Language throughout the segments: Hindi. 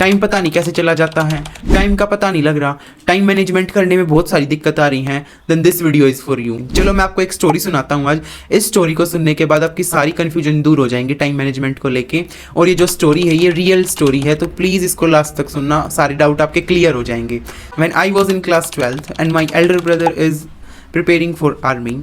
टाइम पता नहीं कैसे चला जाता है, टाइम का पता नहीं लग रहा, टाइम मैनेजमेंट करने में बहुत सारी दिक्कत आ रही हैं, then this video is for you. चलो मैं आपको एक स्टोरी सुनाता हूँ आज। इस स्टोरी को सुनने के बाद आपकी सारी कन्फ्यूजन दूर हो जाएंगे टाइम मैनेजमेंट को लेके। और ये जो स्टोरी है ये रियल स्टोरी है, तो प्लीज़ इसको लास्ट तक सुनना, सारे डाउट आपके क्लियर हो जाएंगे। When I was in class 12th and my elder brother is preparing for army,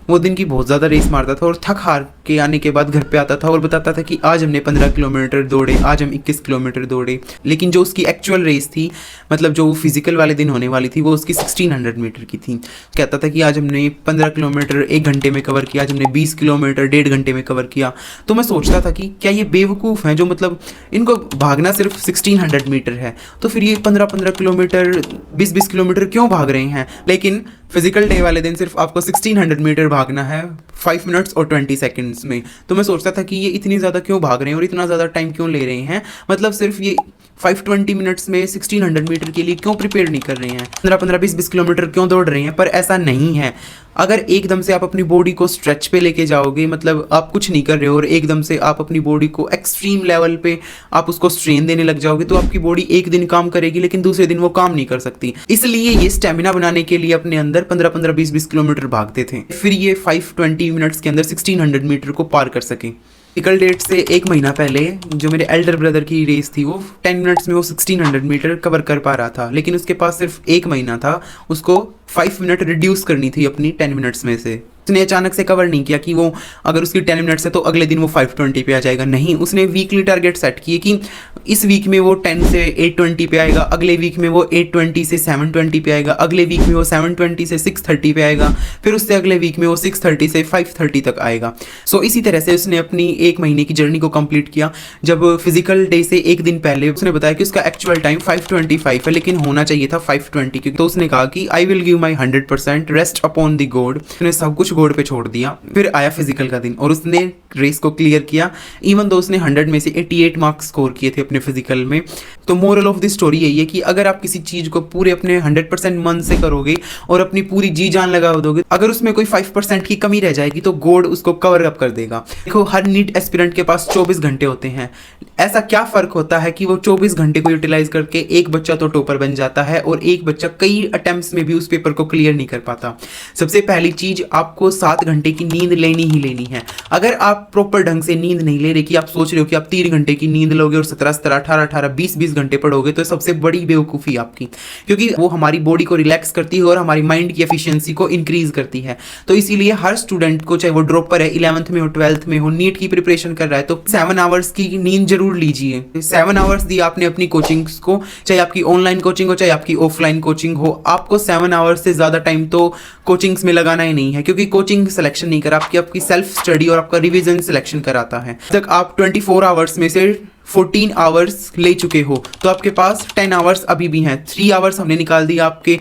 वो दिन की बहुत ज़्यादा रेस मारता था और थक हार के आने के बाद घर पे आता था और बताता था कि आज हमने 15 किलोमीटर दौड़े, आज हम 21 किलोमीटर दौड़े। लेकिन जो उसकी एक्चुअल रेस थी, मतलब जो फिजिकल वाले दिन होने वाली थी, वो उसकी 1600 मीटर की थी। कहता था कि आज हमने 15 किलोमीटर 1 घंटे में कवर किया, आज हमने 20 किलोमीटर 1.5 घंटे में कवर किया। तो मैं सोचता था कि क्या ये बेवकूफ़ हैं जो मतलब इनको भागना सिर्फ 1600 मीटर है, तो फिर ये 15 किलोमीटर 20 किलोमीटर क्यों भाग रहे हैं। लेकिन फिजिकल डे वाले दिन सिर्फ आपको 1600 मीटर भागना है 5 मिनट्स और 20 सेकंड्स में। तो मैं सोचता था कि ये इतनी ज़्यादा क्यों भाग रहे हैं और इतना ज़्यादा टाइम क्यों ले रहे हैं, मतलब सिर्फ ये 520 मिनट्स में 1600 मीटर के लिए क्यों प्रिपेयर नहीं कर रहे हैं, 15 20 किलोमीटर क्यों दौड़ रहे हैं। पर ऐसा नहीं है। अगर एकदम से आप अपनी बॉडी को स्ट्रेच पे लेके जाओगे, मतलब आप कुछ नहीं कर रहे हो और एकदम से आप अपनी बॉडी को एक्सट्रीम लेवल पे आप उसको स्ट्रेन देने लग जाओगे, तो आपकी बॉडी एक दिन काम करेगी लेकिन दूसरे दिन वो काम नहीं कर सकती। इसलिए ये स्टेमिना बनाने के लिए अपने अंदर 15 20 किलोमीटर भागते थे, फिर ये 520 मिनट्स के अंदर 1600 मीटर को पार कर सके। फिजिकल डेट से 1 महीना पहले जो मेरे एल्डर ब्रदर की रेस थी, वो 10 मिनट्स में वो 1600 मीटर कवर कर पा रहा था, लेकिन उसके पास सिर्फ 1 महीना था, उसको 5 मिनट रिड्यूस करनी थी अपनी 10 मिनट्स में से। उसने अचानक से कवर नहीं किया कि वो अगर उसकी 10 मिनट्स है तो अगले दिन वो 520 पे आ जाएगा। नहीं, उसने वीकली टारगेट सेट किए कि इस वीक में वो 10 से 820 पे आएगा, अगले वीक में वो 820 से 720 पे आएगा, अगले वीक में वो 720 से 630 पे आएगा, फिर उससे अगले वीक में वो 630 से 530 तक आएगा। सो इसी तरह से उसने अपनी 1 महीने की जर्नी को कंप्लीट किया। जब फिजिकल डे से 1 दिन पहले उसने बताया कि उसका एक्चुअल टाइम 525 है, लेकिन होना चाहिए था 520, क्योंकि तो उसने कहा कि I will give my 100% rest upon the God. उसने सब कुछ गॉड पे छोड़ दिया। फिर आया फिजिकल का दिन और उसने रेस को क्लियर किया, इवन दो उसने 100 में से 88 मार्क्स स्कोर किए थे अपने फिजिकल में। तो मोरल ऑफ द स्टोरी यही है कि अगर आप किसी चीज को पूरे अपने 100% मन से करोगे और अपनी पूरी जी जान लगा दोगे, अगर उसमें कोई 5% की कमी रह जाएगी तो गॉड उसको कवर अप कर देगा। देखो, हर नीट एस्पिरेंट के पास 24 घंटे होते हैं। ऐसा क्या फर्क होता है कि वो 24 घंटे को यूटिलाइज करके एक बच्चा तो टॉपर बन जाता है और एक बच्चा कई अटेम्प्ट्स में भी उस पेपर को क्लियर नहीं कर पाता। सबसे पहली चीज, आपको 7 घंटे की नींद लेनी ही लेनी है। अगर आप प्रॉपर ढंग से नींद नहीं ले रहे, कि आप सोच रहे हो कि आप 3 घंटे की नींद लोगे और 17 18 20 घंटे पढ़ोगे, तो सबसे बड़ी बेवकूफ़ी आपकी, क्योंकि वो हमारी बॉडी को रिलैक्स करती है और हमारी माइंड की एफिशिएंसी को इंक्रीज करती है। तो इसीलिए हर स्टूडेंट को, चाहे वो ड्रॉपर है, 11th में हो, 12th में हो, नीट की प्रिपरेशन कर रहा है, तो 7 आवर्स की नींद जरूर लीजिए। 7 आवर्स दी आपने अपनी कोचिंग्स को, चाहे आपकी ऑनलाइन कोचिंग हो चाहे आपकी ऑफलाइन कोचिंग हो, आपको 7 आवर्स से ज़्यादा टाइम तो कोचिंग्स में लगाना ही नहीं है, क्योंकि कोचिंग सिलेक्शन नहीं करा, आपकी सेल्फ स्टडी और आपका रिवीजन सिलेक्शन कराता है। तक आप 24 आवर्स में से 14 आवर्स ले चुके हो, तो आपके पास 10 आवर्स अभी भी हैं। 3 आवर्स हमने निकाल दिया आपके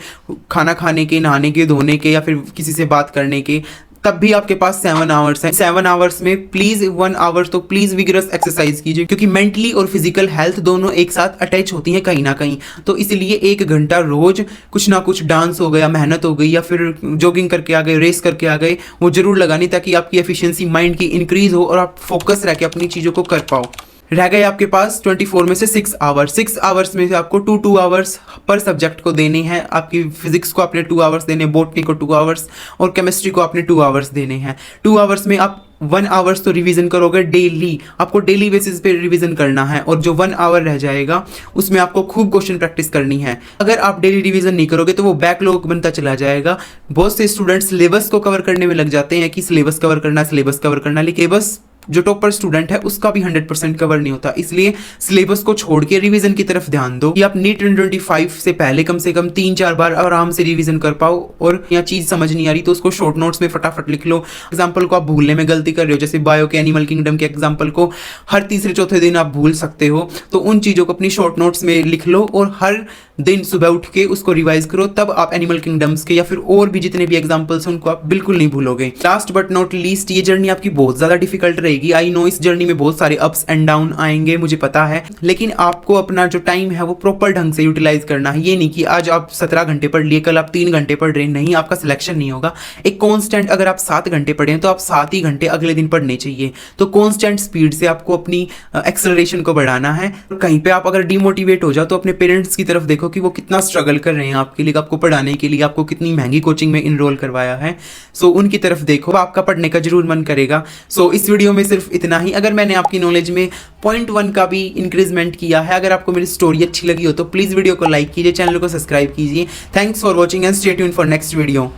खाना खाने के, नहाने के, धोने के या फिर किसी से बात करने के, तब भी आपके पास 7 आवर्स हैं। 7 आवर्स में प्लीज़ 1 आवर तो प्लीज़ विगरस एक्सरसाइज कीजिए, क्योंकि मेंटली और फिजिकल हेल्थ दोनों एक साथ अटैच होती हैं कहीं ना कहीं। तो इसलिए 1 घंटा रोज कुछ ना कुछ, डांस हो गया, मेहनत हो गई या फिर जॉगिंग करके आ गए, रेस करके आ गए, वो जरूर लगानी, ताकि आपकी एफिशिएंसी माइंड की इंक्रीज हो और आप फोकस रह के अपनी चीज़ों को कर पाओ। रह गए आपके पास 24 में से 6 आवर्स। 6 आवर्स में से आपको 2 आवर्स पर सब्जेक्ट को देने हैं। आपकी फिजिक्स को आपने 2 आवर्स देने, बॉटनी को 2 आवर्स और केमिस्ट्री को आपने 2 आवर्स देने हैं। 2 आवर्स में आप 1 आवर्स तो रिवीजन करोगे डेली, आपको डेली बेसिस पे रिवीजन करना है, और जो 1 आवर रह जाएगा उसमें आपको खूब क्वेश्चन प्रैक्टिस करनी है। अगर आप डेली रिवीजन नहीं करोगे तो वो बैकलॉग बनता चला जाएगा। बहुत से स्टूडेंट्स सिलेबस को कवर करने में लग जाते हैं कि सिलेबस कवर करना, लेकिन बस जो टॉपर स्टूडेंट है उसका भी 100% कवर नहीं होता। इसलिए सिलेबस को छोड़ के रिवीजन की तरफ ध्यान दो कि आप नीट 2025 से पहले कम से कम 3-4 बार आराम से रिवीजन कर पाओ। और या चीज समझ नहीं आ रही तो उसको शॉर्ट नोट्स में फटाफट लिख लो। एग्जाम्पल को आप भूलने में गलती कर रहे हो, जैसे बायो के एनिमल किंगडम के एग्जाम्पल को हर तीसरे चौथे दिन आप भूल सकते हो, तो उन चीजों को अपनी शॉर्ट नोट्स में लिख लो और हर दिन सुबह उठ के उसको रिवाइज करो। तब आप एनिमल किंगडम्स के या फिर और भी जितने भी एग्जाम्पल्स हैं उनको आप बिल्कुल नहीं भूलोगे। लास्ट बट नॉट लीस्ट, ये जर्नी आपकी बहुत ज्यादा डिफिकल्ट रहेगी रहेगी। आई नो इस जर्नी में बहुत सारे अप्स एंड डाउन आएंगे, मुझे पता है, लेकिन आपको अपना जो टाइम है वो प्रॉपर ढंग से यूटिलाइज करना है। ये नहीं कि आज आप 17 घंटे पढ़ लिए, कल आप 3 घंटे पढ़ रहे, नहीं, आपका सिलेक्शन नहीं होगा। एक कॉन्स्टेंट, अगर आप 7 घंटे पढ़े हैं तो आप 7 ही घंटे अगले दिन पढ़ने चाहिए। तो कॉन्स्टेंट स्पीड से आपको अपनी एक्सेलरेशन को बढ़ाना है। कहीं पे आप अगर डिमोटिवेट हो जाओ तो अपने पेरेंट्स की तरफ देखो कि वो कितना स्ट्रगल कर रहे हैं आपके लिए, आपको पढ़ाने के लिए, आपको कितनी महंगी कोचिंग में इनरोल करवाया है। सो उनकी तरफ देखो, आपका पढ़ने का जरूर मन करेगा। सो इस वीडियो में सिर्फ इतना ही। अगर मैंने आपकी नॉलेज में 0.1 का भी इंक्रीजमेंट किया है, अगर आपको मेरी स्टोरी अच्छी लगी हो तो प्लीज़ वीडियो को लाइक कीजिए, चैनल को सब्सक्राइब कीजिए। Thanks for watching and stay tuned for next video.